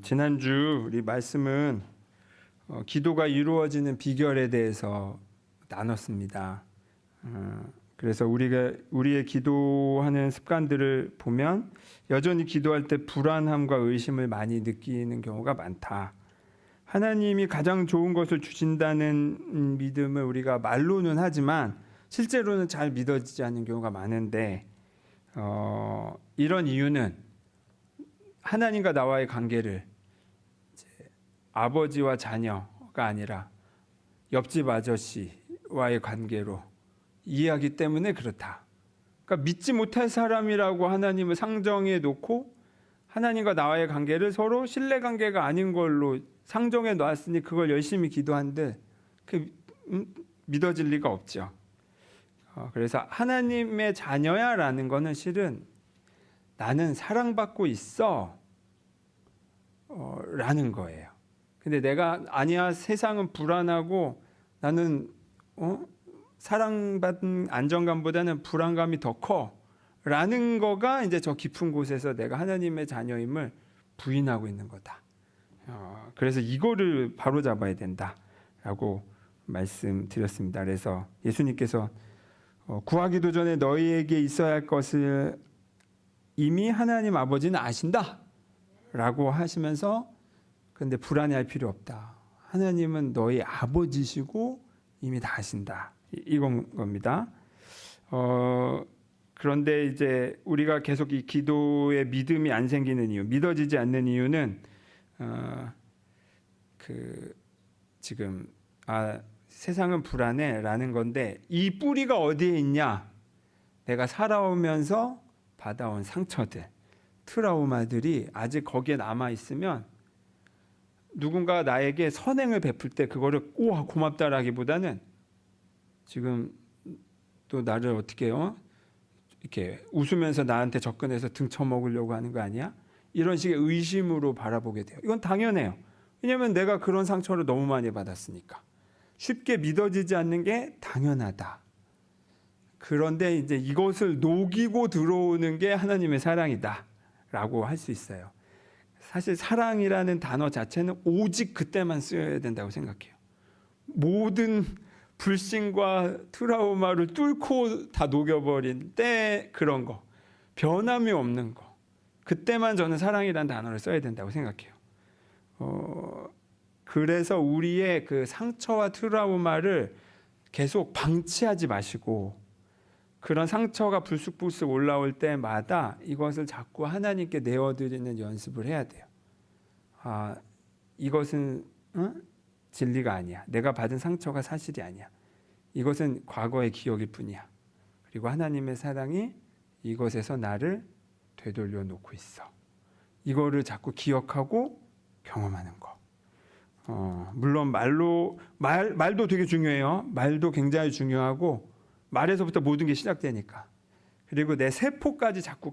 지난주 우리 말씀은 기도가 이루어지는 비결에 대해서 나눴습니다. 그래서 우리의 기도하는 습관들을 보면 여전히 기도할 때 불안함과 의심을 많이 느끼는 경우가 많다. 하나님이 가장 좋은 것을 주신다는 믿음을 우리가 말로는 하지만 실제로는 잘 믿어지지 않는 경우가 많은데 이런 이유는 하나님과 나와의 관계를 이제 아버지와 자녀가 아니라 옆집 아저씨와의 관계로 이해하기 때문에 그렇다. 그러니까 믿지 못할 사람이라고 하나님을 상정해 놓고 하나님과 나와의 관계를 서로 신뢰관계가 아닌 걸로 상정해 놨으니 그걸 열심히 기도한들 믿어질 리가 없죠. 그래서 하나님의 자녀야라는 거는 실은 나는 사랑받고 있어 라는 거예요. 근데 내가 아니야, 세상은 불안하고 나는 사랑받은 안정감보다는 불안감이 더 커 라는 거가 이제 저 깊은 곳에서 내가 하나님의 자녀임을 부인하고 있는 거다. 그래서 이거를 바로 잡아야 된다라고 말씀드렸습니다. 그래서 예수님께서 구하기도 전에 너희에게 있어야 할 것을 이미 하나님 아버지는 아신다 라고 하시면서 근데 불안해할 필요 없다. 하나님은 너희 아버지시고 이미 다 아신다. 이건 겁니다. 그런데 이제 우리가 계속 이 기도에 믿음이 안 생기는 이유, 믿어지지 않는 이유는 지금 세상은 불안해라는 건데 이 뿌리가 어디에 있냐? 내가 살아오면서 받아온 상처들, 트라우마들이 아직 거기에 남아 있으면 누군가 나에게 선행을 베풀 때 그거를 우와 고맙다라기보다는 지금 또 나를 어떻게 해요? 이렇게 웃으면서 나한테 접근해서 등쳐먹으려고 하는 거 아니야? 이런 식의 의심으로 바라보게 돼요. 이건 당연해요. 왜냐하면 내가 그런 상처를 너무 많이 받았으니까. 쉽게 믿어지지 않는 게 당연하다. 그런데 이제 이것을 녹이고 들어오는 게 하나님의 사랑이다 라고 할 수 있어요. 사실 사랑이라는 단어 자체는 오직 그때만 쓰여야 된다고 생각해요. 모든 불신과 트라우마를 뚫고 다 녹여버린 때 그런 거, 변함이 없는 거, 그때만 저는 사랑이라는 단어를 써야 된다고 생각해요. 그래서 우리의 그 상처와 트라우마를 계속 방치하지 마시고 그런 상처가 불쑥불쑥 올라올 때마다 이것을 자꾸 하나님께 내어드리는 연습을 해야 돼요. 이것은 진리가 아니야. 내가 받은 상처가 사실이 아니야. 이것은 과거의 기억일 뿐이야. 그리고 하나님의 사랑이 이것에서 나를 되돌려 놓고 있어. 이거를 자꾸 기억하고 경험하는 거. 물론 말도 되게 중요해요. 말도 굉장히 중요하고 말에서부터 모든 게 시작되니까. 그리고 내 세포까지 자꾸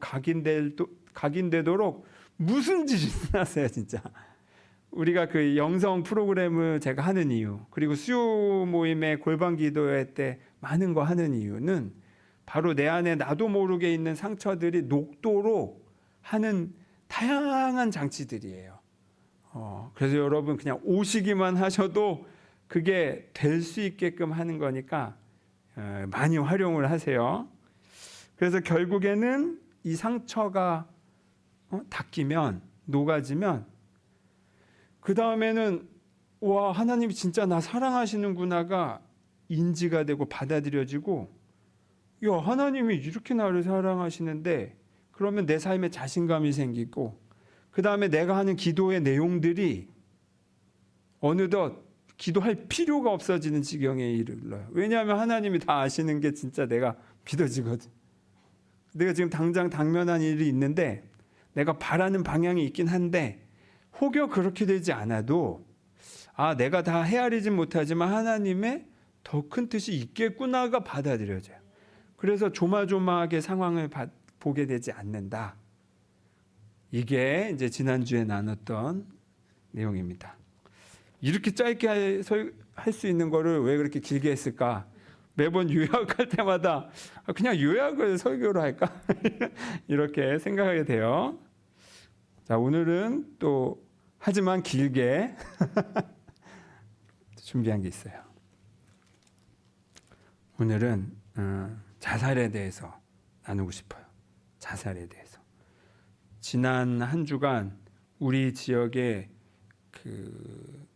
각인되도록 무슨 짓을 하세요, 진짜. 우리가 그 영성 프로그램을 제가 하는 이유, 그리고 수요 모임의 골방 기도회 때 많은 거 하는 이유는 바로 내 안에 나도 모르게 있는 상처들이 녹도록 하는 다양한 장치들이에요. 그래서 여러분 그냥 오시기만 하셔도 그게 될 수 있게끔 하는 거니까 많이 활용을 하세요. 그래서 결국에는 이 상처가 닦이면, 녹아지면 그 다음에는 와, 하나님이 진짜 나 사랑하시는구나가 인지가 되고 받아들여지고, 야, 하나님이 이렇게 나를 사랑하시는데 그러면 내 삶에 자신감이 생기고, 그 다음에 내가 하는 기도의 내용들이 어느덧 기도할 필요가 없어지는 지경에 이르러요. 왜냐하면 하나님이 다 아시는 게 진짜 내가 믿어지거든. 내가 지금 당장 당면한 일이 있는데 내가 바라는 방향이 있긴 한데 혹여 그렇게 되지 않아도 내가 다 헤아리진 못하지만 하나님의 더 큰 뜻이 있겠구나가 받아들여져요. 그래서 조마조마하게 상황을 보게 되지 않는다. 이게 이제 지난주에 나눴던 내용입니다. 이렇게 짧게 할 수 있는 거를 왜 그렇게 길게 했을까? 매번 요약할 때마다 그냥 요약을 설교로 할까? 이렇게 생각하게 돼요. 자, 오늘은 또 하지만 길게 준비한 게 있어요. 오늘은 자살에 대해서 나누고 싶어요. 자살에 대해서. 지난 한 주간 우리 지역에 그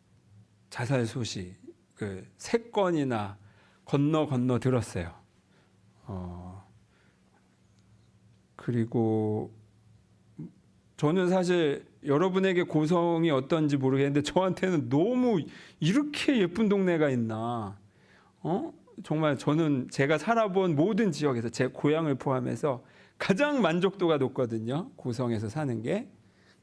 자살 소식 그 3건이나 건너 들었어요. 그리고 저는 사실 여러분에게 고성이 어떤지 모르겠는데 저한테는 너무 이렇게 예쁜 동네가 있나. 정말 저는 제가 살아본 모든 지역에서 제 고향을 포함해서 가장 만족도가 높거든요. 고성에서 사는 게.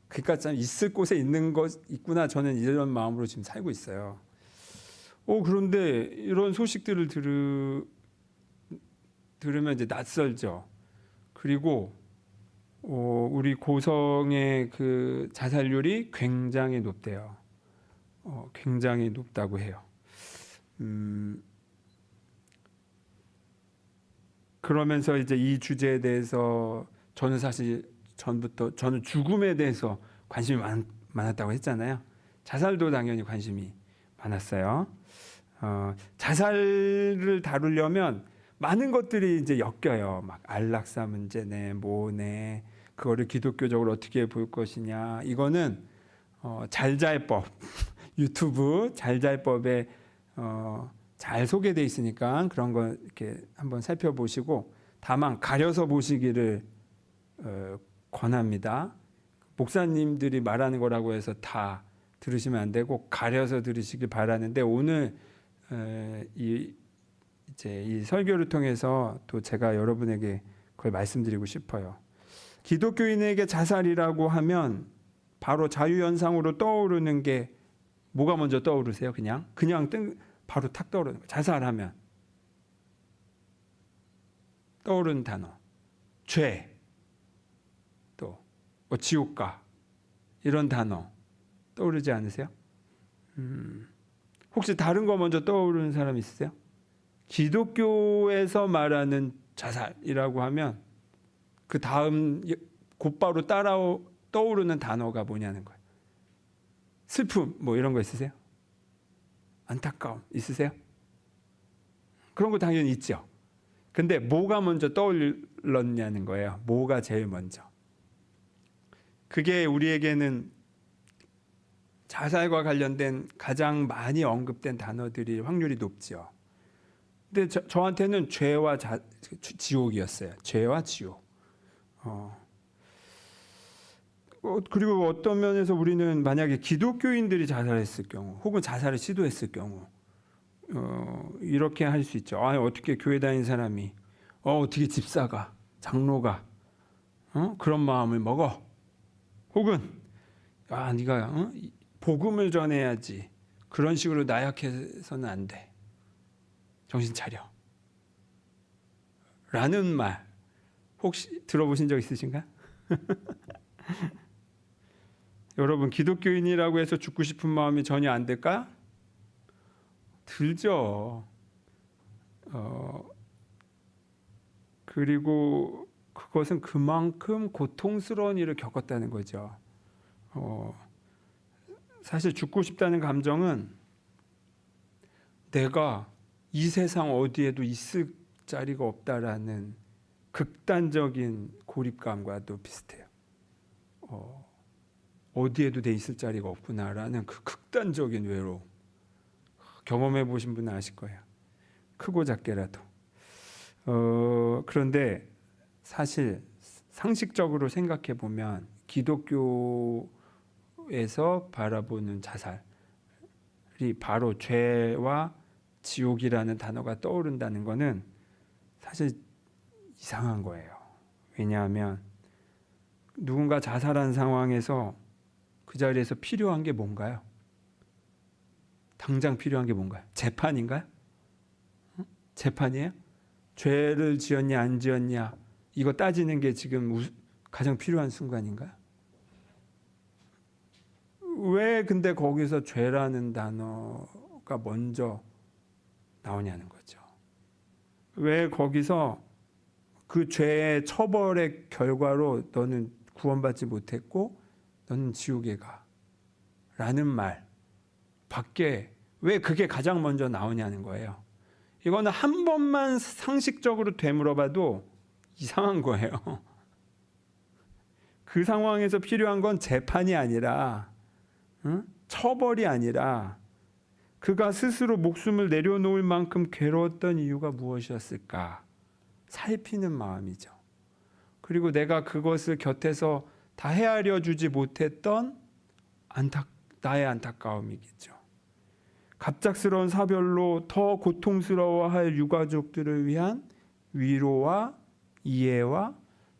그러니까 참 있을 곳에 있는 것 있구나. 저는 이런 마음으로 지금 살고 있어요. 그런데 이런 소식들을 들으면 이제 낯설죠. 그리고 우리 고성의 그 자살률이 굉장히 높대요. 굉장히 높다고 해요. 그러면서 이제 이 주제에 대해서 저는 사실 전부터 저는 죽음에 대해서 관심이 많았다고 했잖아요. 자살도 당연히 관심이 많았어요. 자살을 다루려면 많은 것들이 이제 엮여요. 막 안락사 문제네, 뭐네, 그거를 기독교적으로 어떻게 볼 것이냐. 이거는 잘잘법 유튜브 잘잘법에 잘 소개돼 있으니까 그런 거 이렇게 한번 살펴보시고 다만 가려서 보시기를 권합니다. 목사님들이 말하는 거라고 해서 다 들으시면 안 되고 가려서 들으시길 바라는데 오늘 이 설교를 통해서 또 제가 여러분에게 그걸 말씀드리고 싶어요. 기독교인에게 자살이라고 하면 바로 자유현상으로 떠오르는 게 뭐가 먼저 떠오르세요? 그냥 바로 탁 떠오르는 거예요. 자살하면 떠오르는 단어 죄, 또 지옥가 이런 단어 떠오르지 않으세요? 혹시 다른 거 먼저 떠오르는 사람 있으세요? 기독교에서 말하는 자살이라고 하면 그 다음 곧바로 떠오르는 단어가 뭐냐는 거예요. 슬픔 뭐 이런 거 있으세요? 안타까움 있으세요? 그런 거 당연히 있죠. 근데 뭐가 먼저 떠올랐냐는 거예요. 뭐가 제일 먼저. 그게 우리에게는 자살과 관련된 가장 많이 언급된 단어들이 확률이 높죠. 근데 저한테는 죄와 지옥이었어요. 죄와 지옥. 그리고 어떤 면에서 우리는 만약에 기독교인들이 자살했을 경우 혹은 자살을 시도했을 경우 이렇게 할 수 있죠. 어떻게 교회 다니는 사람이 어떻게 집사가 장로가 그런 마음을 먹어. 혹은 네가 복음을 전해야지. 그런 식으로 나약해서는 안 돼. 정신 차려. 라는 말 혹시 들어보신 적 있으신가? 여러분 기독교인이라고 해서 죽고 싶은 마음이 전혀 안 들까? 들죠. 그리고 그것은 그만큼 고통스러운 일을 겪었다는 거죠. 사실 죽고 싶다는 감정은 내가 이 세상 어디에도 있을 자리가 없다라는 극단적인 고립감과도 비슷해요. 어디에도 내 있을 자리가 없구나라는 그 극단적인 외로움. 경험해 보신 분은 아실 거예요. 크고 작게라도. 그런데 사실 상식적으로 생각해 보면 기독교에서 바라보는 자살이 바로 죄와 지옥이라는 단어가 떠오른다는 것은 사실 이상한 거예요. 왜냐하면 누군가 자살한 상황에서 그 자리에서 필요한 게 뭔가요? 당장 필요한 게 뭔가요? 재판인가요? 재판이에요? 죄를 지었냐 안 지었냐 이거 따지는 게 지금 가장 필요한 순간인가요? 왜 근데 거기서 죄라는 단어가 먼저 나오냐는 거죠. 왜 거기서 그 죄의 처벌의 결과로 너는 구원받지 못했고 너는 지옥에 가. 라는 말 밖에 왜 그게 가장 먼저 나오냐는 거예요. 이거는 한 번만 상식적으로 되물어봐도 이상한 거예요. 그 상황에서 필요한 건 재판이 아니라 처벌이 아니라 그가 스스로 목숨을 내려놓을 만큼 괴로웠던 이유가 무엇이었을까 살피는 마음이죠. 그리고 내가 그것을 곁에서 다 헤아려 주지 못했던 나의 안타까움이겠죠. 갑작스러운 사별로 더 고통스러워할 유가족들을 위한 위로와 이해와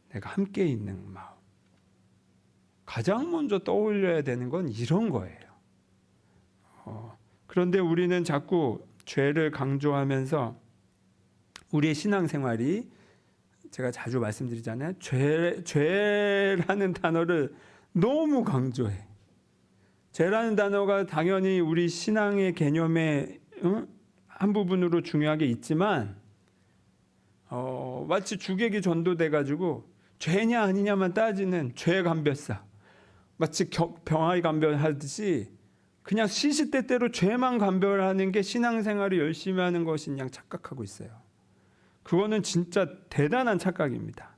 내가 함께 있는 마음. 가장 먼저 떠올려야 되는 건 이런 거예요. 그런데 우리는 자꾸 죄를 강조하면서 우리의 신앙생활이 제가 자주 말씀드리잖아요. 죄라는 단어를 너무 강조해. 죄라는 단어가 당연히 우리 신앙의 개념의 한 부분으로 중요하게 있지만 마치 주객이 전도돼가지고 죄냐 아니냐만 따지는 죄감별사, 마치 병아리 감별하듯이 그냥 시시때때로 죄만 감별하는 게 신앙생활을 열심히 하는 것인 양 착각하고 있어요. 그거는 진짜 대단한 착각입니다.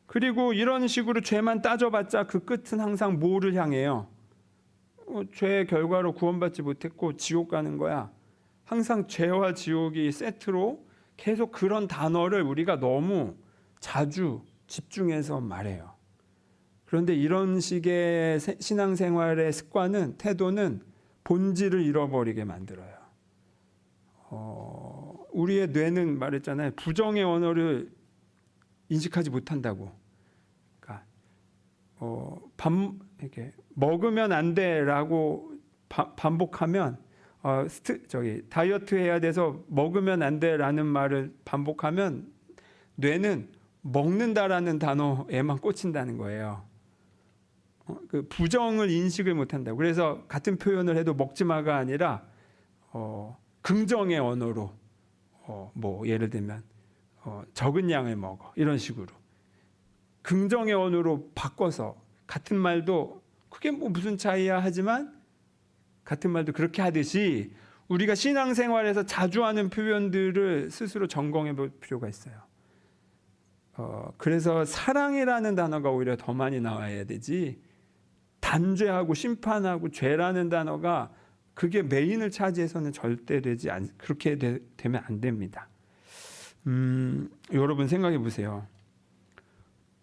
그리고 이런 식으로 죄만 따져봤자 그 끝은 항상 뭐를 향해요? 죄의 결과로 구원받지 못했고 지옥 가는 거야. 항상 죄와 지옥이 세트로 계속 그런 단어를 우리가 너무 자주 집중해서 말해요. 그런데 이런 식의 신앙생활의 습관은, 태도는 본질을 잃어버리게 만들어요. 우리의 뇌는 말했잖아요. 부정의 언어를 인식하지 못한다고. 그러니까 이렇게 먹으면 안 돼라고 반복하면 다이어트 해야 돼서 먹으면 안 돼라는 말을 반복하면 뇌는 먹는다라는 단어에만 꽂힌다는 거예요. 그 부정을 인식을 못한다고. 그래서 같은 표현을 해도 먹지 마가 아니라 긍정의 언어로 뭐 예를 들면 적은 양을 먹어 이런 식으로 긍정의 언어로 바꿔서 같은 말도 그게 뭐 무슨 차이야 하지만 같은 말도 그렇게 하듯이 우리가 신앙생활에서 자주 하는 표현들을 스스로 점검해 볼 필요가 있어요. 그래서 사랑이라는 단어가 오히려 더 많이 나와야 되지, 단죄하고 심판하고 죄라는 단어가 그게 메인을 차지해서는 절대 그렇게 되면 안 됩니다. 여러분 생각해 보세요.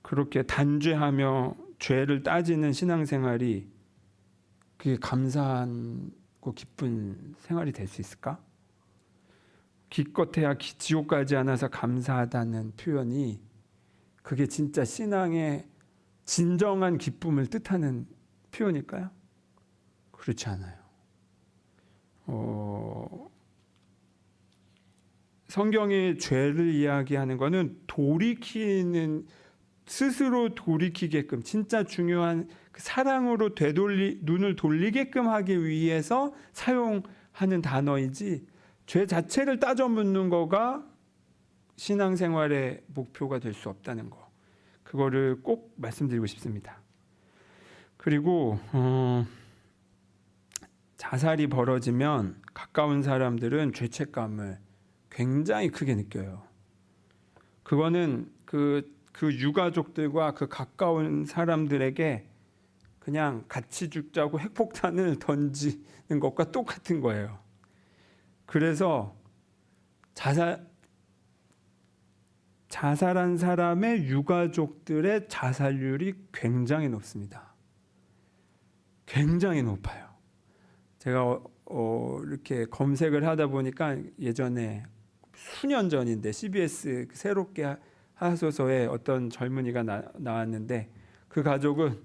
그렇게 단죄하며 죄를 따지는 신앙생활이 그게 감사하고 기쁜 생활이 될 수 있을까? 기껏해야 지옥 가지 않아서 감사하다는 표현이 그게 진짜 신앙의 진정한 기쁨을 뜻하는 표현일까요? 그렇지 않아요. 성경의 죄를 이야기하는 것은 스스로 돌이키게끔, 진짜 중요한 사랑으로 눈을 돌리게끔 하기 위해서 사용하는 단어이지, 죄 자체를 따져 묻는 거가 신앙생활의 목표가 될 수 없다는 거, 그거를 꼭 말씀드리고 싶습니다. 그리고 자살이 벌어지면 가까운 사람들은 죄책감을 굉장히 크게 느껴요. 그거는 그 유가족들과 그 가까운 사람들에게 그냥 같이 죽자고 핵폭탄을 던지는 것과 똑같은 거예요. 그래서 자살한 사람의 유가족들의 자살률이 굉장히 높습니다. 굉장히 높아요. 제가 이렇게 검색을 하다 보니까 예전에 수년 전인데 CBS 새롭게 하소서에 어떤 젊은이가 나왔는데 그 가족은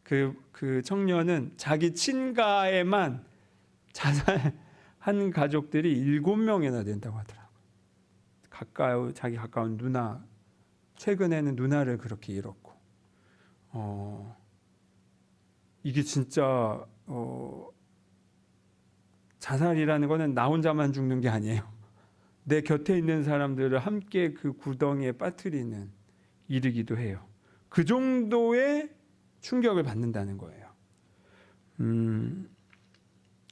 그 청년은 자기 친가에만 자살한 가족들이 7명이나 된다고 하더라고요. 자기 가까운 누나, 최근에는 누나를 그렇게 잃었고, 이게 진짜 자살이라는 거는 나 혼자만 죽는 게 아니에요. 내 곁에 있는 사람들을 함께 그 구덩이에 빠뜨리는 일이기도 해요. 그 정도의 충격을 받는다는 거예요.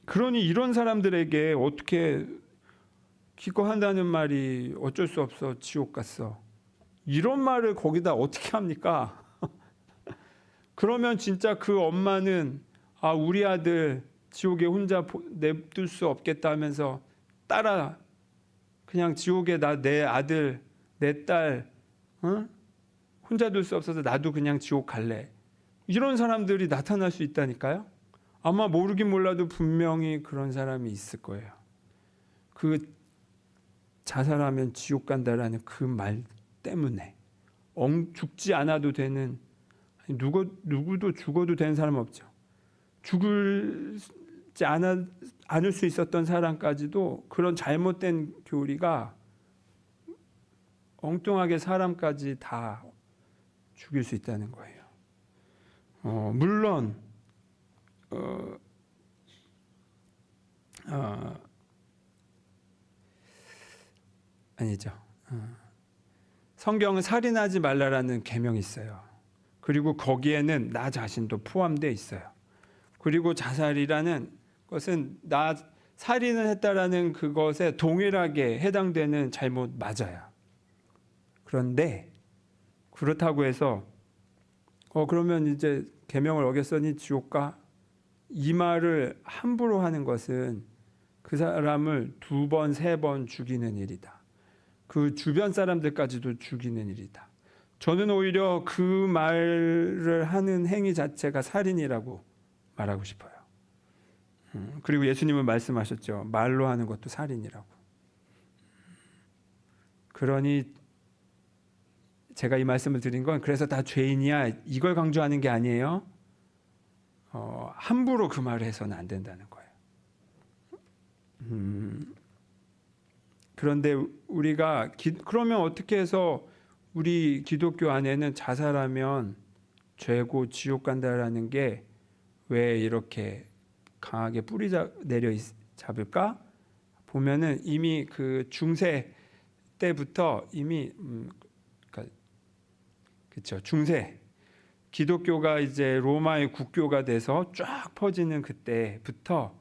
그러니 이런 사람들에게 어떻게 기거한다는 말이 어쩔 수 없어 지옥 갔어, 이런 말을 거기다 어떻게 합니까? 그러면 진짜 그 엄마는 우리 아들 지옥에 혼자 냅둘 수 없겠다 하면서 따라 그냥 지옥에 내 아들 내 딸 혼자 둘 수 없어서 나도 그냥 지옥 갈래, 이런 사람들이 나타날 수 있다니까요. 아마 모르긴 몰라도 분명히 그런 사람이 있을 거예요. 그 자살하면 지옥 간다라는 그 말 때문에 죽지 않아도 되는, 누구도 죽어도 되는 사람 없죠. 죽지 않을 수 있었던 사람까지도 그런 잘못된 교리가 엉뚱하게 사람까지 다 죽일 수 있다는 거예요. 물론 아니죠. 성경은 살인하지 말라라는 계명이 있어요. 그리고 거기에는 나 자신도 포함되어 있어요. 그리고 자살이라는 것은 나 살인을 했다라는 그것에 동일하게 해당되는 잘못 맞아요. 그런데 그렇다고 해서 그러면 이제 계명을 어겼으니 지옥 가, 이 말을 함부로 하는 것은 그 사람을 2번, 3번 죽이는 일이다. 그 주변 사람들까지도 죽이는 일이다. 저는 오히려 그 말을 하는 행위 자체가 살인이라고 말하고 싶어요. 그리고 예수님은 말씀하셨죠. 말로 하는 것도 살인이라고. 그러니 제가 이 말씀을 드린 건 그래서 다 죄인이야 이걸 강조하는 게 아니에요. 함부로 그 말을 해서는 안 된다는 거예요. 그런데 우리가 그러면 어떻게 해서 우리 기독교 안에는 자살하면 죄고 지옥 간다라는 게 왜 이렇게 강하게 뿌리 내려 잡을까? 보면은 이미 그 중세 때부터 이미 그렇죠. 중세 기독교가 이제 로마의 국교가 돼서 쫙 퍼지는 그때부터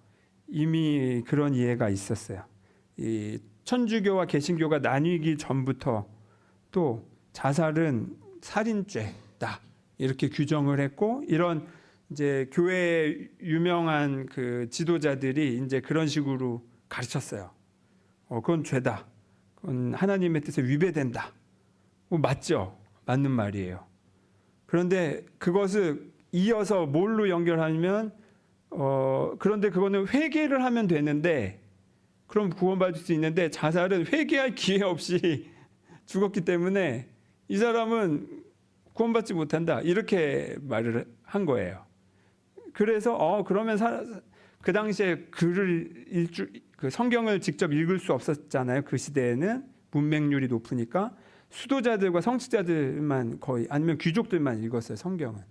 이미 그런 이해가 있었어요. 이 천주교와 개신교가 나뉘기 전부터 또 자살은 살인죄다 이렇게 규정을 했고, 이런 이제 교회 유명한 그 지도자들이 이제 그런 식으로 가르쳤어요. 그건 죄다. 그건 하나님의 뜻에 위배된다. 맞죠? 맞는 말이에요. 그런데 그것을 이어서 뭘로 연결하면 그런데 그거는 회개를 하면 되는데, 그럼 구원받을 수 있는데 자살은 회개할 기회 없이 죽었기 때문에 이 사람은 구원받지 못한다 이렇게 말을 한 거예요. 그래서 그러면 그 당시에 그 성경을 직접 읽을 수 없었잖아요. 그 시대에는 문맹률이 높으니까 수도자들과 성직자들만 거의, 아니면 귀족들만 읽었어요, 성경은.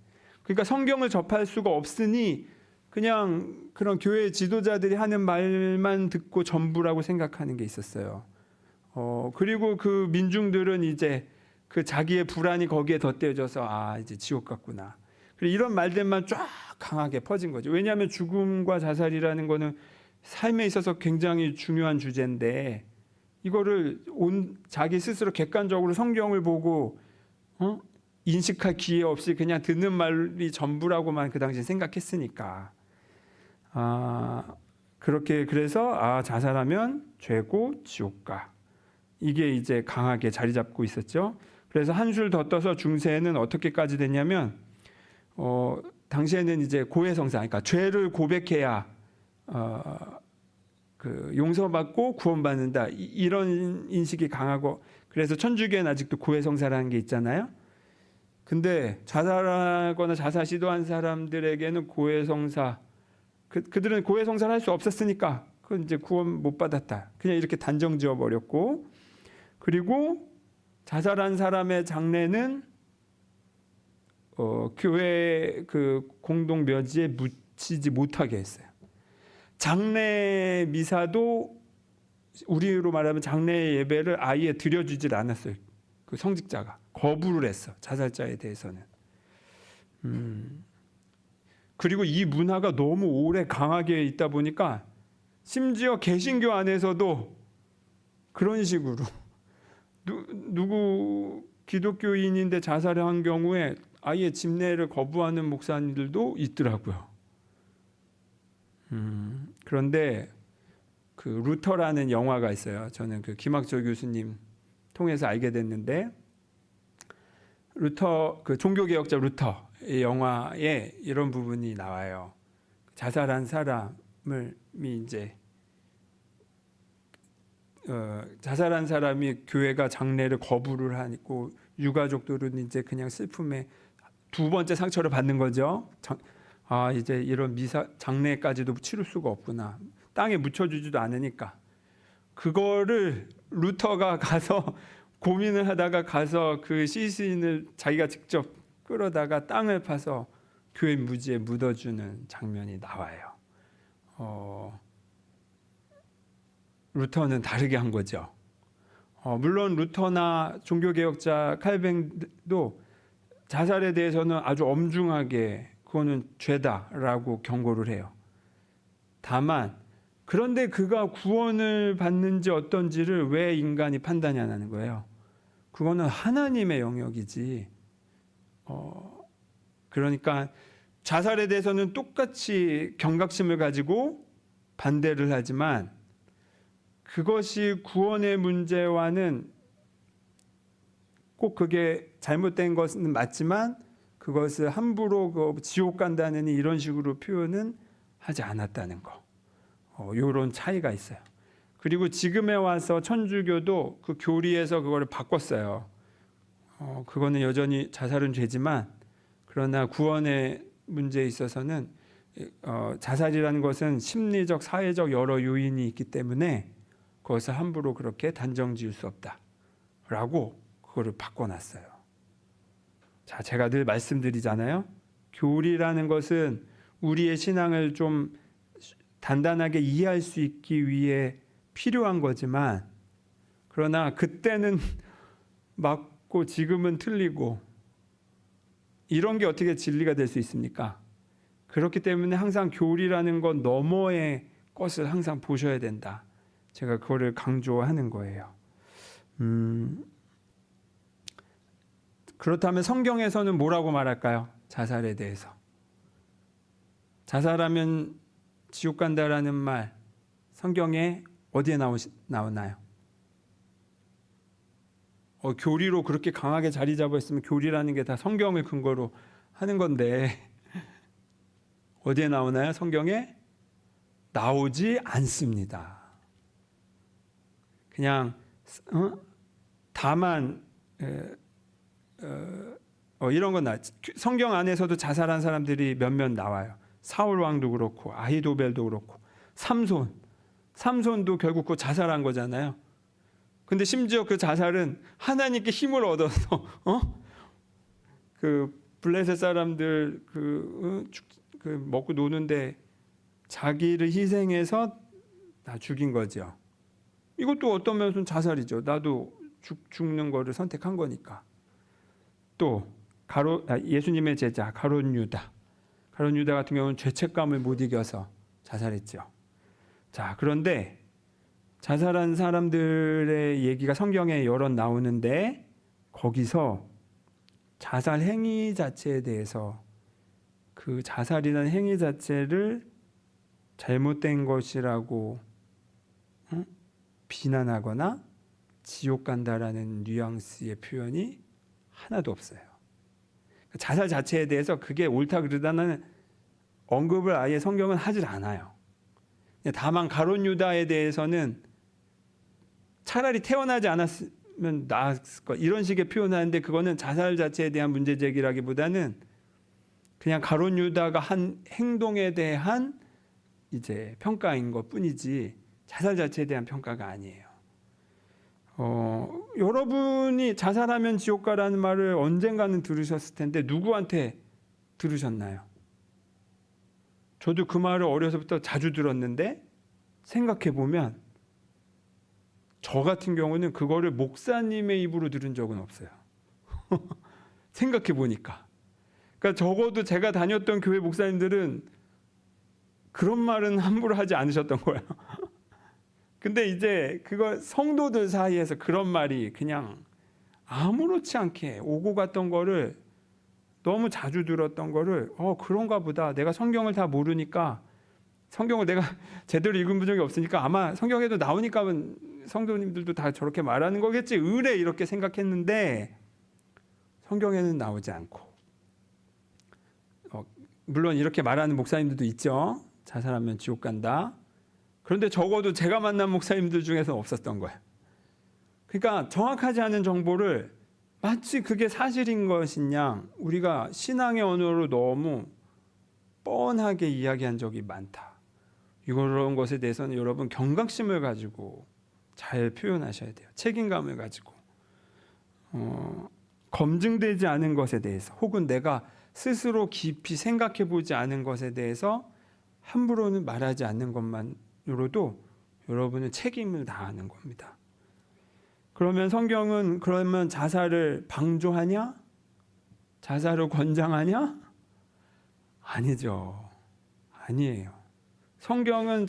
그러니까 성경을 접할 수가 없으니 그냥 그런 교회 지도자들이 하는 말만 듣고 전부라고 생각하는 게 있었어요. 그리고 그 민중들은 이제 그 자기의 불안이 거기에 덧대어져서 이제 지옥 같구나. 그리고 이런 말들만 쫙 강하게 퍼진 거죠. 왜냐하면 죽음과 자살이라는 거는 삶에 있어서 굉장히 중요한 주제인데, 이거를 자기 스스로 객관적으로 성경을 보고 인식할 기회 없이 그냥 듣는 말이 전부라고만 그 당시에 생각했으니까 그렇게, 그래서 자살하면 죄고 지옥 가, 이게 이제 강하게 자리 잡고 있었죠. 그래서 한술 더 떠서 중세에는 어떻게까지 됐냐면 당시에는 이제 고해성사, 그러니까 죄를 고백해야 그 용서받고 구원받는다, 이런 인식이 강하고, 그래서 천주교는 아직도 고해성사라는 게 있잖아요. 근데 자살하거나 자살 시도한 사람들에게는 고해성사, 그들은 고해성사를 할 수 없었으니까 그건 이제 구원 못 받았다, 그냥 이렇게 단정 지어 버렸고, 그리고 자살한 사람의 장례는 교회 그 공동 묘지에 묻히지 못하게 했어요. 장례 미사도 우리로 말하면 장례 예배를 아예 드려주질 않았어요. 그 성직자가 거부를 했어, 자살자에 대해서는. 그리고 이 문화가 너무 오래 강하게 있다 보니까 심지어 개신교 안에서도 그런 식으로 누구 기독교인인데 자살을 한 경우에 아예 집례를 거부하는 목사님들도 있더라고요. 그런데 그 루터라는 영화가 있어요. 저는 그 김학조 교수님 통해서 알게 됐는데, 루터, 그 종교개혁자 루터의 영화에 이런 부분이 나와요. 자살한 사람을 이제 자살한 사람이 교회가 장례를 거부를 하고 유가족들은 이제 그냥 슬픔에 두 번째 상처를 받는 거죠. 이제 이런 장례까지도 치를 수가 없구나. 땅에 묻혀주지도 않으니까. 그거를 루터가 가서 고민을 하다가 가서 그 시신을 자기가 직접 끌어다가 땅을 파서 교회 묘지에 묻어주는 장면이 나와요. 루터는 다르게 한 거죠. 물론 루터나 종교개혁자 칼뱅도 자살에 대해서는 아주 엄중하게 그거는 죄다라고 경고를 해요. 다만 그런데 그가 구원을 받는지 어떤지를 왜 인간이 판단이 안 하는 거예요. 그거는 하나님의 영역이지. 그러니까 자살에 대해서는 똑같이 경각심을 가지고 반대를 하지만 그것이 구원의 문제와는 꼭 그게 잘못된 것은 맞지만 그것을 함부로 지옥 간다느니 이런 식으로 표현은 하지 않았다는 거. 이런 차이가 있어요. 그리고 지금에 와서 천주교도 그 교리에서 그거를 바꿨어요. 그거는 여전히 자살은 죄지만 그러나 구원의 문제에 있어서는 자살이라는 것은 심리적, 사회적 여러 요인이 있기 때문에 그것을 함부로 그렇게 단정 지을 수 없다라고 그거를 바꿔놨어요. 자, 제가 늘 말씀드리잖아요. 교리라는 것은 우리의 신앙을 좀 단단하게 이해할 수 있기 위해 필요한 거지만 그러나 그때는 맞고 지금은 틀리고 이런 게 어떻게 진리가 될 수 있습니까? 그렇기 때문에 항상 교리라는 것 너머의 것을 항상 보셔야 된다. 제가 그거를 강조하는 거예요. 그렇다면 성경에서는 뭐라고 말할까요? 자살에 대해서. 자살하면 지옥 간다라는 말 성경에 어디에 나오나요? 교리로 그렇게 강하게 자리 잡아 있으면 교리라는 게 다 성경을 근거로 하는 건데 어디에 나오나요? 성경에 나오지 않습니다. 그냥 다만 이런 건 성경 안에서도 자살한 사람들이 몇몇 나와요. 사울 왕도 그렇고 아히도벨도 그렇고 삼손도 결국 그 자살한 거잖아요. 근데 심지어 그 자살은 하나님께 힘을 얻어서 그 블레셋 사람들 그 먹고 노는데 자기를 희생해서 다 죽인 거죠. 이것도 어떤 면에서는 자살이죠. 나도 죽는 거를 선택한 거니까. 또 예수님의 제자 가룟 유다 같은 경우는 죄책감을 못 이겨서 자살했죠. 자, 그런데 자살한 사람들의 얘기가 성경에 여러 나오는데 거기서 자살 행위 자체에 대해서 그 자살이라는 행위 자체를 잘못된 것이라고 비난하거나 지옥 간다라는 뉘앙스의 표현이 하나도 없어요. 자살 자체에 대해서 그게 옳다 그르다는 언급을 아예 성경은 하질 않아요. 다만 가룟 유다에 대해서는 차라리 태어나지 않았으면 나았을 것 이런 식의 표현하는데 그거는 자살 자체에 대한 문제 제기라기보다는 그냥 가룟 유다가 한 행동에 대한 이제 평가인 것뿐이지 자살 자체에 대한 평가가 아니에요. 여러분이 자살하면 지옥 가라는 말을 언젠가는 들으셨을 텐데 누구한테 들으셨나요? 저도 그 말을 어려서부터 자주 들었는데 생각해 보면 저 같은 경우는 그거를 목사님의 입으로 들은 적은 없어요. 생각해 보니까. 그러니까 적어도 제가 다녔던 교회 목사님들은 그런 말은 함부로 하지 않으셨던 거예요. 근데 이제 그거 성도들 사이에서 그런 말이 그냥 아무렇지 않게 오고 갔던 거를, 너무 자주 들었던 거를 그런가 보다. 내가 성경을 다 모르니까, 성경을 내가 제대로 읽은 적이 없으니까 아마 성경에도 나오니까 성도님들도 다 저렇게 말하는 거겠지, 의뢰 이렇게 생각했는데 성경에는 나오지 않고, 물론 이렇게 말하는 목사님들도 있죠. 자살하면 지옥 간다. 그런데 적어도 제가 만난 목사님들 중에서 없었던 거예요. 그러니까 정확하지 않은 정보를 마치 그게 사실인 것인 양 우리가 신앙의 언어로 너무 뻔하게 이야기한 적이 많다. 이런 것에 대해서는 여러분 경각심을 가지고 잘 표현하셔야 돼요. 책임감을 가지고. 검증되지 않은 것에 대해서, 혹은 내가 스스로 깊이 생각해 보지 않은 것에 대해서 함부로는 말하지 않는 것만으로도 여러분은 책임을 다하는 겁니다. 그러면 성경은 그러면 자살을 방조하냐? 자살을 권장하냐? 아니죠. 아니에요. 성경은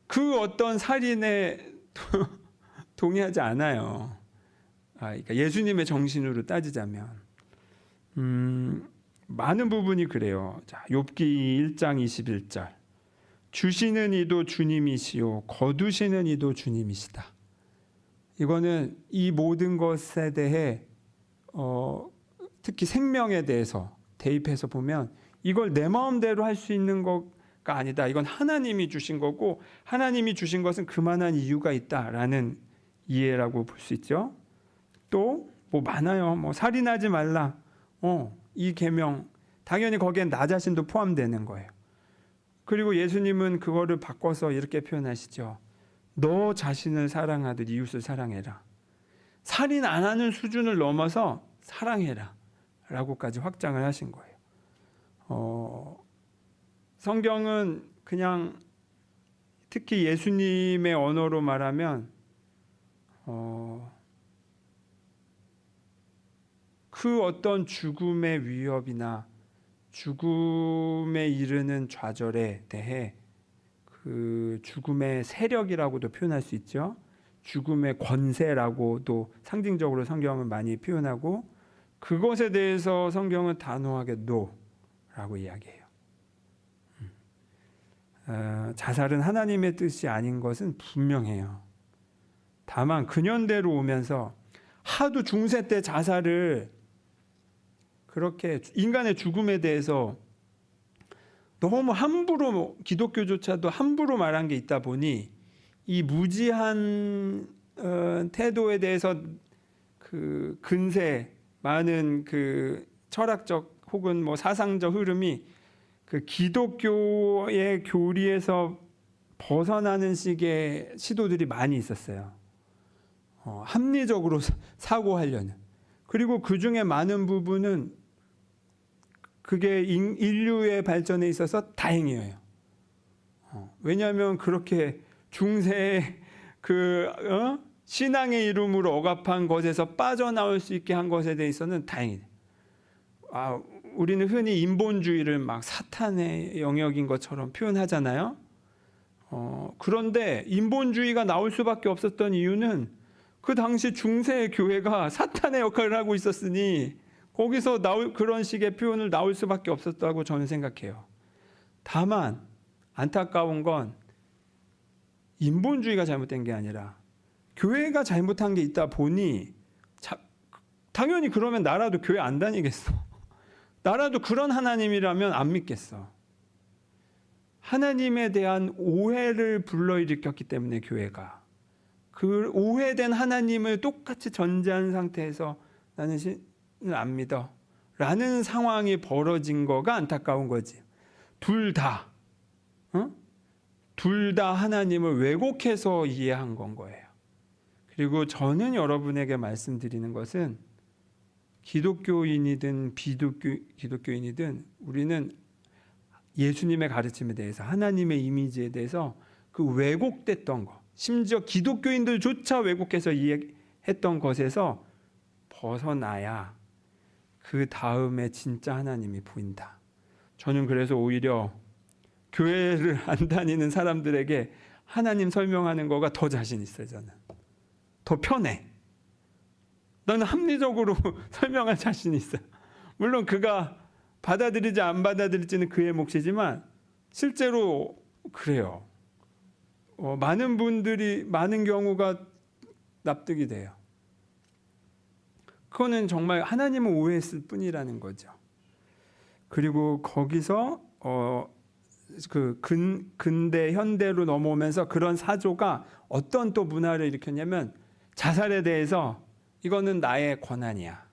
그 어떤 살인에 동의하지 않아요. 그러니까 예수님의 정신으로 따지자면 많은 부분이 그래요. 자, 욥기 1장 21절. 주시는 이도 주님이시요 거두시는 이도 주님이시다. 이거는 이 모든 것에 대해 특히 생명에 대해서 대입해서 보면 이걸 내 마음대로 할 수 있는 것가 아니다. 이건 하나님이 주신 거고, 하나님이 주신 것은 그만한 이유가 있다라는 이해라고 볼 수 있죠. 또 뭐 많아요. 뭐 살인하지 말라. 이 계명 당연히 거기엔 나 자신도 포함되는 거예요. 그리고 예수님은 그거를 바꿔서 이렇게 표현하시죠. 너 자신을 사랑하듯 이웃을 사랑해라. 살인 안 하는 수준을 넘어서 사랑해라 라고까지 확장을 하신 거예요. 성경은 그냥 특히 예수님의 언어로 말하면 그 어떤 죽음의 위협이나 죽음에 이르는 좌절에 대해 그 죽음의 세력이라고도 표현할 수 있죠. 죽음의 권세라고도 상징적으로 성경은 많이 표현하고, 그것에 대해서 성경은 단호하게 no라고 이야기해요. 자살은 하나님의 뜻이 아닌 것은 분명해요. 다만 근현대로 오면서 하도 중세 때 자살을 그렇게 인간의 죽음에 대해서 너무 함부로, 기독교조차도 함부로 말한 게 있다 보니 이 무지한 태도에 대해서 그 근세 많은 그 철학적 혹은 뭐 사상적 흐름이 그 기독교의 교리에서 벗어나는 식의 시도들이 많이 있었어요. 합리적으로 사고하려는. 그리고 그 중에 많은 부분은 그게 인류의 발전에 있어서 다행이에요. 왜냐하면 그렇게 중세의 신앙의 이름으로 억압한 것에서 빠져나올 수 있게 한 것에 대해서는 다행이에요. 우리는 흔히 인본주의를 막 사탄의 영역인 것처럼 표현하잖아요. 그런데 인본주의가 나올 수밖에 없었던 이유는 그 당시 중세의 교회가 사탄의 역할을 하고 있었으니 거기서 그런 식의 표현을 나올 수밖에 없었다고 저는 생각해요. 다만 안타까운 건 인본주의가 잘못된 게 아니라 교회가 잘못한 게 있다 보니 당연히 그러면 나라도 교회 안 다니겠어. 나라도 그런 하나님이라면 안 믿겠어. 하나님에 대한 오해를 불러일으켰기 때문에 교회가 그 오해된 하나님을 똑같이 전제한 상태에서 나는 신을 안 믿어 라는 상황이 벌어진 거가 안타까운 거지. 둘 다 하나님을 왜곡해서 이해한 건 거예요. 그리고 저는 여러분에게 말씀드리는 것은 기독교인이든 비기독교인이든 우리는 예수님의 가르침에 대해서, 하나님의 이미지에 대해서 그 왜곡됐던 것, 심지어 기독교인들조차 왜곡해서 이해했던 것에서 벗어나야 그 다음에 진짜 하나님이 보인다. 저는 그래서 오히려 교회를 안 다니는 사람들에게 하나님 설명하는 거가 더 자신 있어요. 저는 더 편해. 나는 합리적으로 설명할 자신이 있어요. 물론 그가 받아들이지 안 받아들일지는 그의 몫이지만 실제로 그래요. 많은 분들이 많은 경우가 납득이 돼요. 그거는 정말 하나님을 오해했을 뿐이라는 거죠. 그리고 거기서 그 근대 현대로 넘어오면서 그런 사조가 어떤 또 문화를 일으켰냐면 자살에 대해서 이거는 나의 권한이야.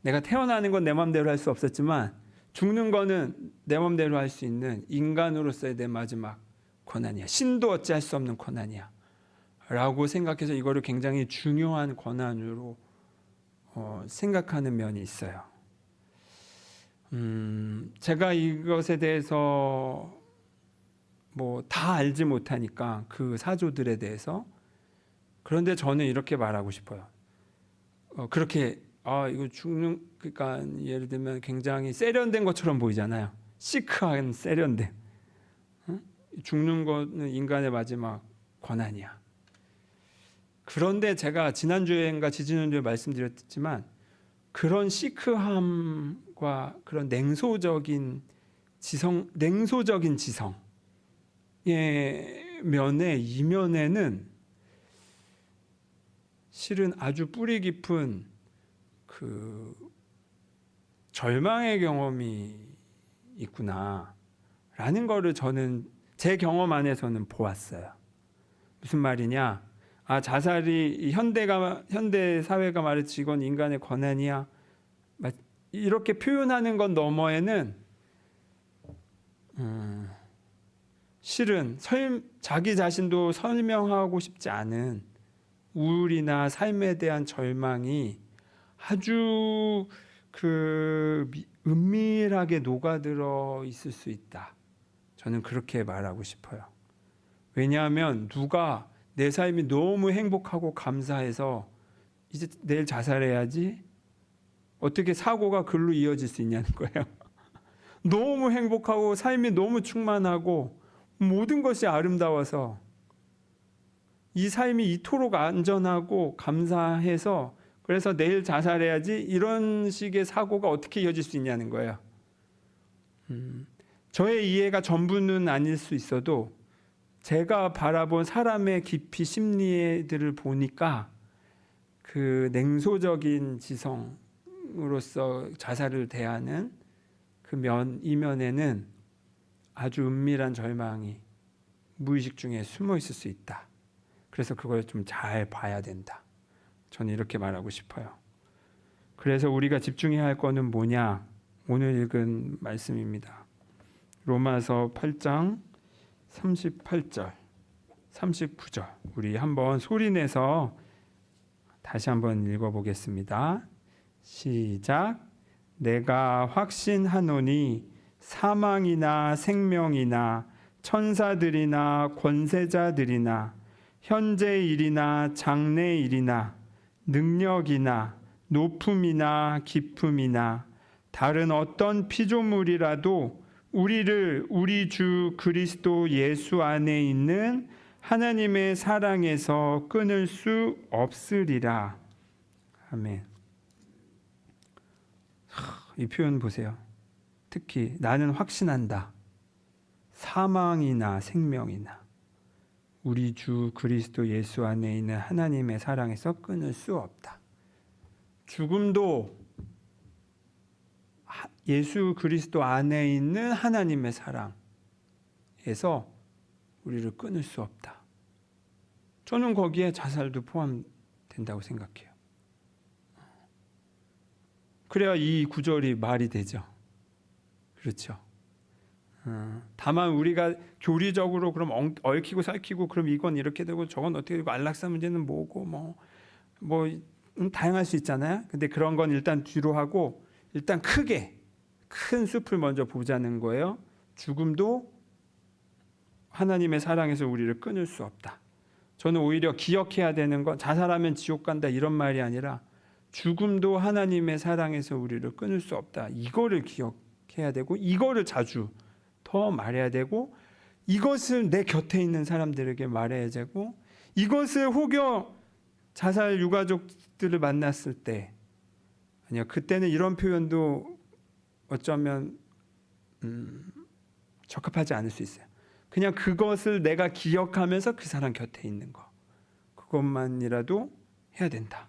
내가 태어나는 건 내 마음대로 할 수 없었지만 죽는 거는 내 마음대로 할 수 있는 인간으로서의 내 마지막 권한이야. 신도 어찌할 수 없는 권한이야. 라고 생각해서 이거를 굉장히 중요한 권한으로 생각하는 면이 있어요. 제가 이것에 대해서 뭐 다 알지 못하니까 그 사조들에 대해서, 그런데 저는 이렇게 말하고 싶어요. 그렇게 이거 죽는, 그러니까 예를 들면 굉장히 세련된 것처럼 보이잖아요. 시크한 세련된. 죽는 거는 인간의 마지막 권한이야. 그런데 제가 지난주에인가 지지난주에 말씀드렸지만 그런 시크함과 그런 냉소적인 지성의 면에, 이면에는 실은 아주 뿌리 깊은 그 절망의 경험이 있구나라는 거를 저는 제 경험 안에서는 보았어요. 무슨 말이냐? 자살이 현대 사회가 말했지 이건 인간의 권한이야. 이렇게 표현하는 건 너머에는 실은 자기 자신도 설명하고 싶지 않은 우울이나 삶에 대한 절망이 아주 은밀하게 녹아들어 있을 수 있다. 저는 그렇게 말하고 싶어요. 왜냐하면 누가 내 삶이 너무 행복하고 감사해서 이제 내일 자살해야지, 어떻게 사고가 글로 이어질 수 있냐는 거예요. 너무 행복하고 삶이 너무 충만하고 모든 것이 아름다워서 이 삶이 이토록 안전하고 감사해서 그래서 내일 자살해야지, 이런 식의 사고가 어떻게 이어질 수 있냐는 거예요. 저의 이해가 전부는 아닐 수 있어도 제가 바라본 사람의 깊이 심리들을 보니까 그 냉소적인 지성으로서 자살을 대하는 이면에는 아주 은밀한 절망이 무의식 중에 숨어 있을 수 있다. 그래서 그걸 좀 잘 봐야 된다. 저는 이렇게 말하고 싶어요. 그래서 우리가 집중해야 할 거는 뭐냐? 오늘 읽은 말씀입니다. 로마서 8장 38절, 39절. 우리 한번 소리내서 다시 한번 읽어보겠습니다. 시작. 내가 확신하노니 사망이나 생명이나 천사들이나 권세자들이나 현재 일이나 장래 일이나 능력이나 높음이나 깊음이나 다른 어떤 피조물이라도 우리를 우리 주 그리스도 예수 안에 있는 하나님의 사랑에서 끊을 수 없으리라. 아멘. 이 표현 보세요. 특히 나는 확신한다. 사망이나 생명이나 우리 주 그리스도 예수 안에 있는 하나님의 사랑에서 끊을 수 없다. 죽음도 예수 그리스도 안에 있는 하나님의 사랑에서 우리를 끊을 수 없다. 저는 거기에 자살도 포함된다고 생각해요. 그래야 이 구절이 말이 되죠. 그렇죠. 다만 우리가 교리적으로 그럼 얽히고 설키고 그럼 이건 이렇게 되고 저건 어떻게 되고 안락사 문제는 뭐고 다양할 수 있잖아요. 근데 그런 건 일단 뒤로 하고 일단 큰 숲을 먼저 보자는 거예요. 죽음도 하나님의 사랑에서 우리를 끊을 수 없다. 저는 오히려 기억해야 되는 건 자살하면 지옥 간다 이런 말이 아니라 죽음도 하나님의 사랑에서 우리를 끊을 수 없다. 이거를 기억해야 되고, 이거를 자주 더 말해야 되고, 이것을 내 곁에 있는 사람들에게 말해야 되고, 이것을 혹여 자살 유가족들을 만났을 때, 아니야, 그때는 이런 표현도 어쩌면 적합하지 않을 수 있어요. 그냥 그것을 내가 기억하면서 그 사람 곁에 있는 거, 그것만이라도 해야 된다.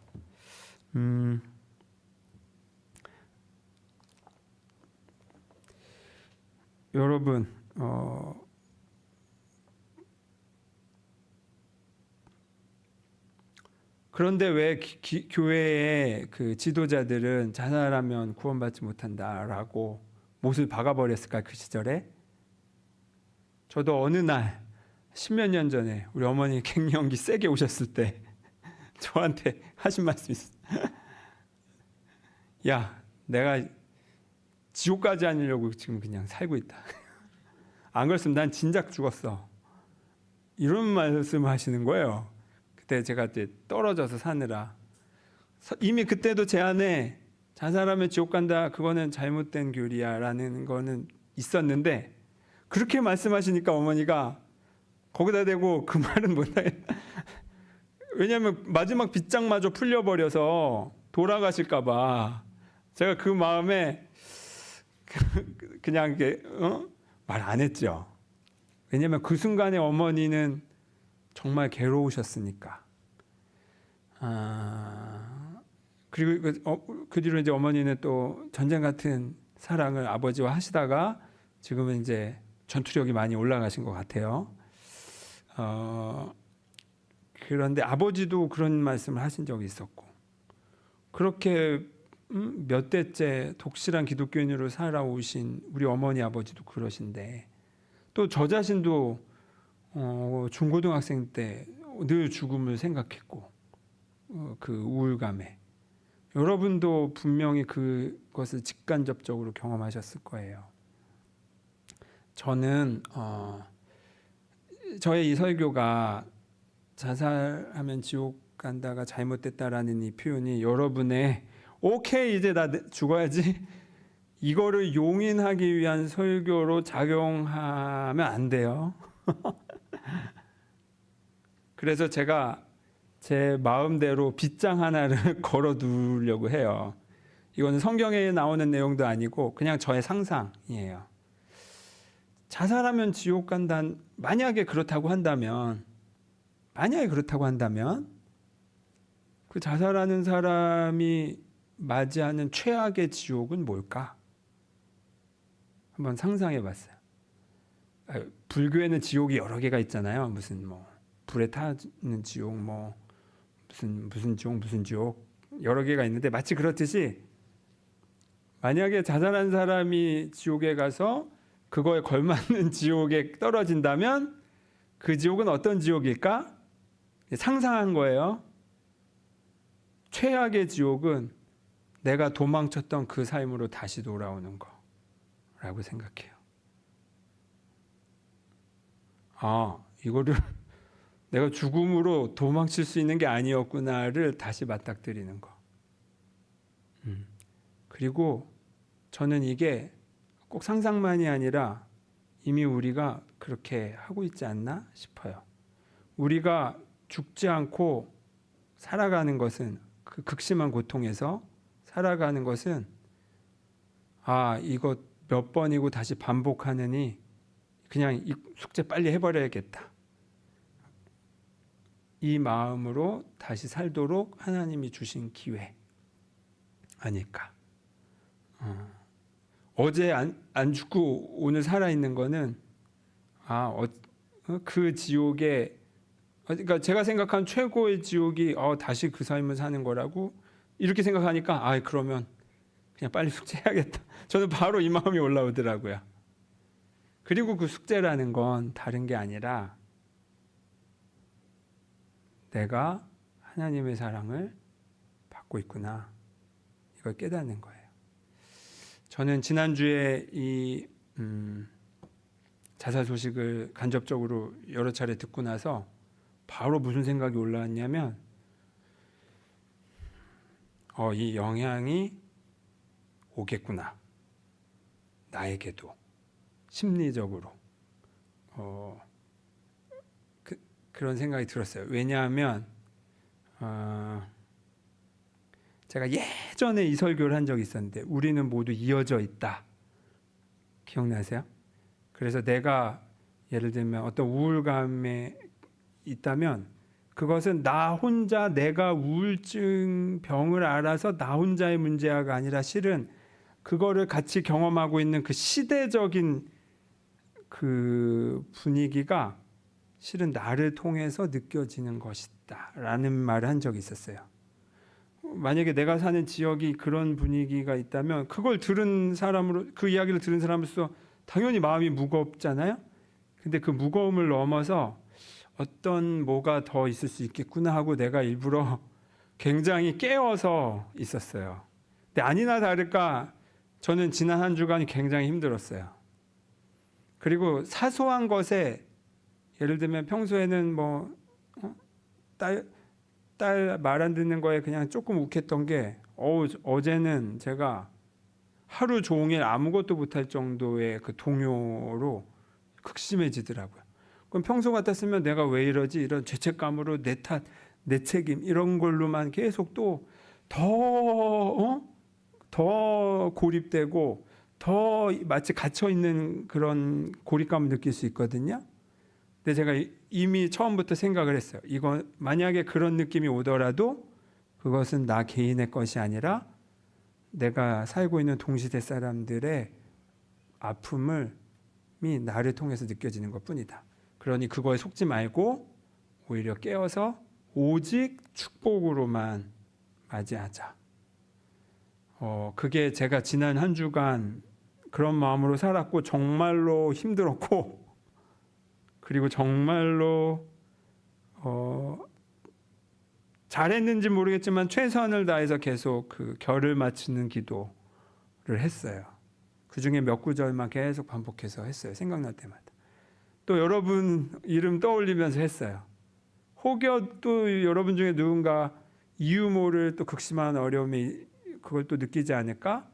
여러분, 그런데 왜 교회의 그 지도자들은 자살하면 구원받지 못한다라고 못을 박아버렸을까, 그 시절에? 저도 어느 날 10몇 년 전에 우리 어머니 갱년기 세게 오셨을 때 저한테 하신 말씀이 있어요. 야, 내가 지옥 가지 않으려고 지금 그냥 살고 있다. 안 그랬으면 난 진작 죽었어. 이런 말씀을 하시는 거예요. 그때 제가 이제 떨어져서 사느라, 이미 그때도 제 안에 자살하면 지옥 간다, 그거는 잘못된 교리야 라는 거는 있었는데, 그렇게 말씀하시니까 어머니가 거기다 대고 그 말은 못하겠다. 왜냐하면 마지막 빗장마저 풀려버려서 돌아가실까 봐 제가 그 마음에 그냥 이게 말 안 했죠. 왜냐하면 그 순간에 어머니는 정말 괴로우셨으니까. 그리고 그 뒤로 이제 어머니는 또 전쟁 같은 사랑을 아버지와 하시다가 지금은 이제 전투력이 많이 올라가신 것 같아요. 그런데 아버지도 그런 말씀을 하신 적이 있었고, 그렇게 몇 대째 독실한 기독교인으로 살아오신 우리 어머니 아버지도 그러신데, 또 저 자신도 중고등학생 때 늘 죽음을 생각했고, 그 우울감에 여러분도 분명히 그것을 직간접적으로 경험하셨을 거예요. 저는 저의 이 설교가 자살하면 지옥 간다가 잘못됐다라는 이 표현이 여러분의 오케이 이제 나 죽어야지 이거를 용인하기 위한 설교로 작용하면 안 돼요. 그래서 제가 제 마음대로 빗장 하나를 걸어두려고 해요. 이거는 성경에 나오는 내용도 아니고 그냥 저의 상상이에요. 자살하면 지옥 간다, 만약에 그렇다고 한다면 그 자살하는 사람이 맞이하는 최악의 지옥은 뭘까? 한번 상상해 봤어요. 불교에는 지옥이 여러 개가 있잖아요. 무슨 뭐 불에 타는 지옥, 뭐 무슨 지옥 여러 개가 있는데, 마치 그렇듯이 만약에 자살한 사람이 지옥에 가서 그거에 걸맞는 지옥에 떨어진다면 그 지옥은 어떤 지옥일까? 상상한 거예요. 최악의 지옥은 내가 도망쳤던 그 삶으로 다시 돌아오는 거라고 생각해요. 이거를 내가 죽음으로 도망칠 수 있는 게 아니었구나를 다시 맞닥뜨리는 거. 그리고 저는 이게 꼭 상상만이 아니라 이미 우리가 그렇게 하고 있지 않나 싶어요. 우리가 죽지 않고 살아가는 것은, 그 극심한 고통에서 살아가는 것은 이거 몇 번이고 다시 반복하느니 그냥 이 숙제 빨리 해버려야겠다, 이 마음으로 다시 살도록 하나님이 주신 기회 아닐까. 어제 안 죽고 오늘 살아있는 거는 그 지옥에, 그러니까 제가 생각한 최고의 지옥이 다시 그 삶을 사는 거라고 이렇게 생각하니까 그러면 그냥 빨리 숙제해야겠다. 저는 바로 이 마음이 올라오더라고요. 그리고 그 숙제라는 건 다른 게 아니라 내가 하나님의 사랑을 받고 있구나, 이걸 깨닫는 거예요. 저는 지난주에 이 자살 소식을 간접적으로 여러 차례 듣고 나서 바로 무슨 생각이 올라왔냐면, 이 영향이 오겠구나. 나에게도 심리적으로 그런 생각이 들었어요. 왜냐하면 제가 예전에 이 설교를 한 적이 있었는데, 우리는 모두 이어져 있다. 기억나세요? 그래서 내가 예를 들면 어떤 우울감에 있다면 그것은 나 혼자 내가 우울증 병을 알아서 나 혼자의 문제가 아니라 실은 그거를 같이 경험하고 있는 그 시대적인 그 분위기가 실은 나를 통해서 느껴지는 것이다 라는 말을 한 적이 있었어요. 만약에 내가 사는 지역이 그런 분위기가 있다면 그걸 들은 사람으로, 그 이야기를 들은 사람으로서 당연히 마음이 무겁잖아요. 근데 그 무거움을 넘어서 어떤 뭐가 더 있을 수 있겠구나 하고 내가 일부러 굉장히 깨어서 있었어요. 근데 아니나 다를까 저는 지난 한 주간이 굉장히 힘들었어요. 그리고 사소한 것에, 예를 들면 평소에는 딸 말 안 듣는 거에 그냥 조금 욱했던 게 어제는 제가 하루 종일 아무것도 못할 정도의 그 동요로 극심해지더라고요. 그럼 평소 같았으면 내가 왜 이러지? 이런 죄책감으로 내 탓, 내 책임 이런 걸로만 계속 또 더 고립되고 더 마치 갇혀 있는 그런 고립감을 느낄 수 있거든요. 근데 제가 이미 처음부터 생각을 했어요. 이거 만약에 그런 느낌이 오더라도 그것은 나 개인의 것이 아니라 내가 살고 있는 동시대 사람들의 아픔이 나를 통해서 느껴지는 것뿐이다. 그러니 그거에 속지 말고 오히려 깨어서 오직 축복으로만 맞이하자. 그게 제가 지난 한 주간 그런 마음으로 살았고 정말로 힘들었고, 그리고 정말로 잘했는지 모르겠지만 최선을 다해서 계속 그 결을 맞추는 기도를 했어요. 그 중에 몇 구절만 계속 반복해서 했어요. 생각날 때마다. 또 여러분 이름 떠올리면서 했어요. 혹여 또 여러분 중에 누군가 이유 모를 또 극심한 어려움이 그걸 또 느끼지 않을까?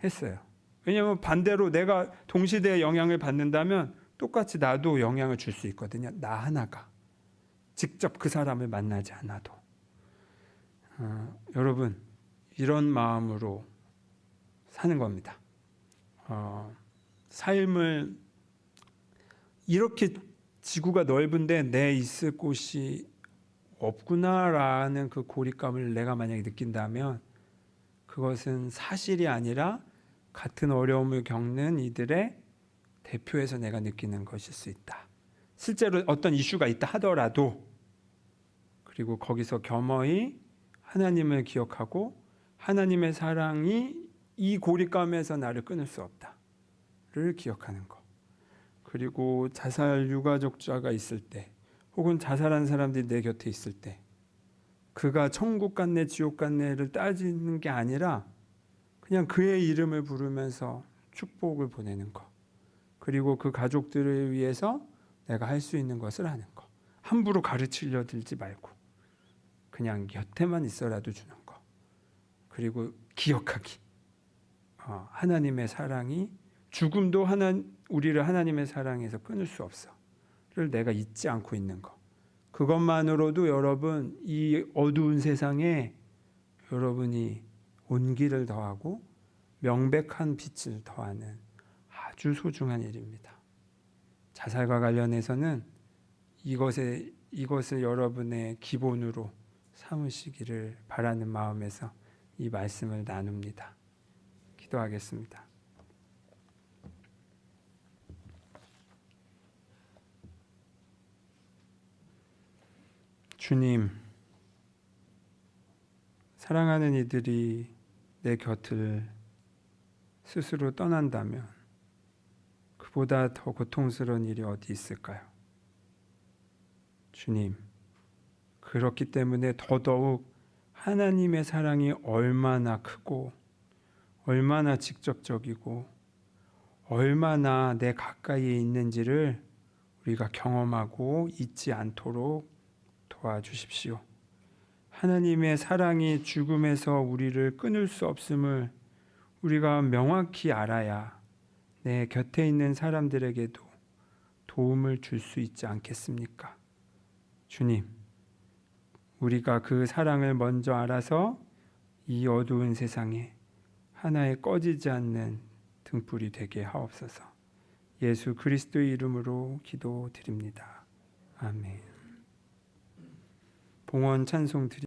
했어요. 왜냐하면 반대로 내가 동시대에 영향을 받는다면 똑같이 나도 영향을 줄 수 있거든요. 나 하나가 직접 그 사람을 만나지 않아도. 여러분 이런 마음으로 사는 겁니다. 삶을 이렇게 지구가 넓은데 내 있을 곳이 없구나라는 그 고립감을 내가 만약에 느낀다면 그것은 사실이 아니라 같은 어려움을 겪는 이들의 대표에서 내가 느끼는 것일 수 있다. 실제로 어떤 이슈가 있다 하더라도, 그리고 거기서 겸허히 하나님을 기억하고 하나님의 사랑이 이 고립감에서 나를 끊을 수 없다를 기억하는 것. 그리고 자살 유가족자가 있을 때, 혹은 자살한 사람들이 내 곁에 있을 때 그가 천국 갔네 지옥 갔네를 따지는 게 아니라 그냥 그의 이름을 부르면서 축복을 보내는 것. 그리고 그 가족들을 위해서 내가 할 수 있는 것을 하는 것. 함부로 가르치려 들지 말고 그냥 곁에만 있어라도 주는 것. 그리고 기억하기. 하나님의 사랑이 죽음도 우리를 하나님의 사랑에서 끊을 수 없어를 내가 잊지 않고 있는 것. 그것만으로도 여러분 이 어두운 세상에 여러분이 온기를 더하고 명백한 빛을 더하는 아주 소중한 일입니다. 자살과 관련해서는 이것을 여러분의 기본으로 삼으시기를 바라는 마음에서 이 말씀을 나눕니다. 기도하겠습니다. 주님, 사랑하는 이들이 내 곁을 스스로 떠난다면 그보다 더 고통스러운 일이 어디 있을까요? 주님, 그렇기 때문에 더더욱 하나님의 사랑이 얼마나 크고 얼마나 직접적이고 얼마나 내 가까이에 있는지를 우리가 경험하고 잊지 않도록 도와주십시오. 하나님의 사랑이 죽음에서 우리를 끊을 수 없음을 우리가 명확히 알아야 내 곁에 있는 사람들에게도 도움을 줄 수 있지 않겠습니까? 주님, 우리가 그 사랑을 먼저 알아서 이 어두운 세상에 하나의 꺼지지 않는 등불이 되게 하옵소서. 예수 그리스도의 이름으로 기도드립니다. 아멘. 봉헌 찬송 드리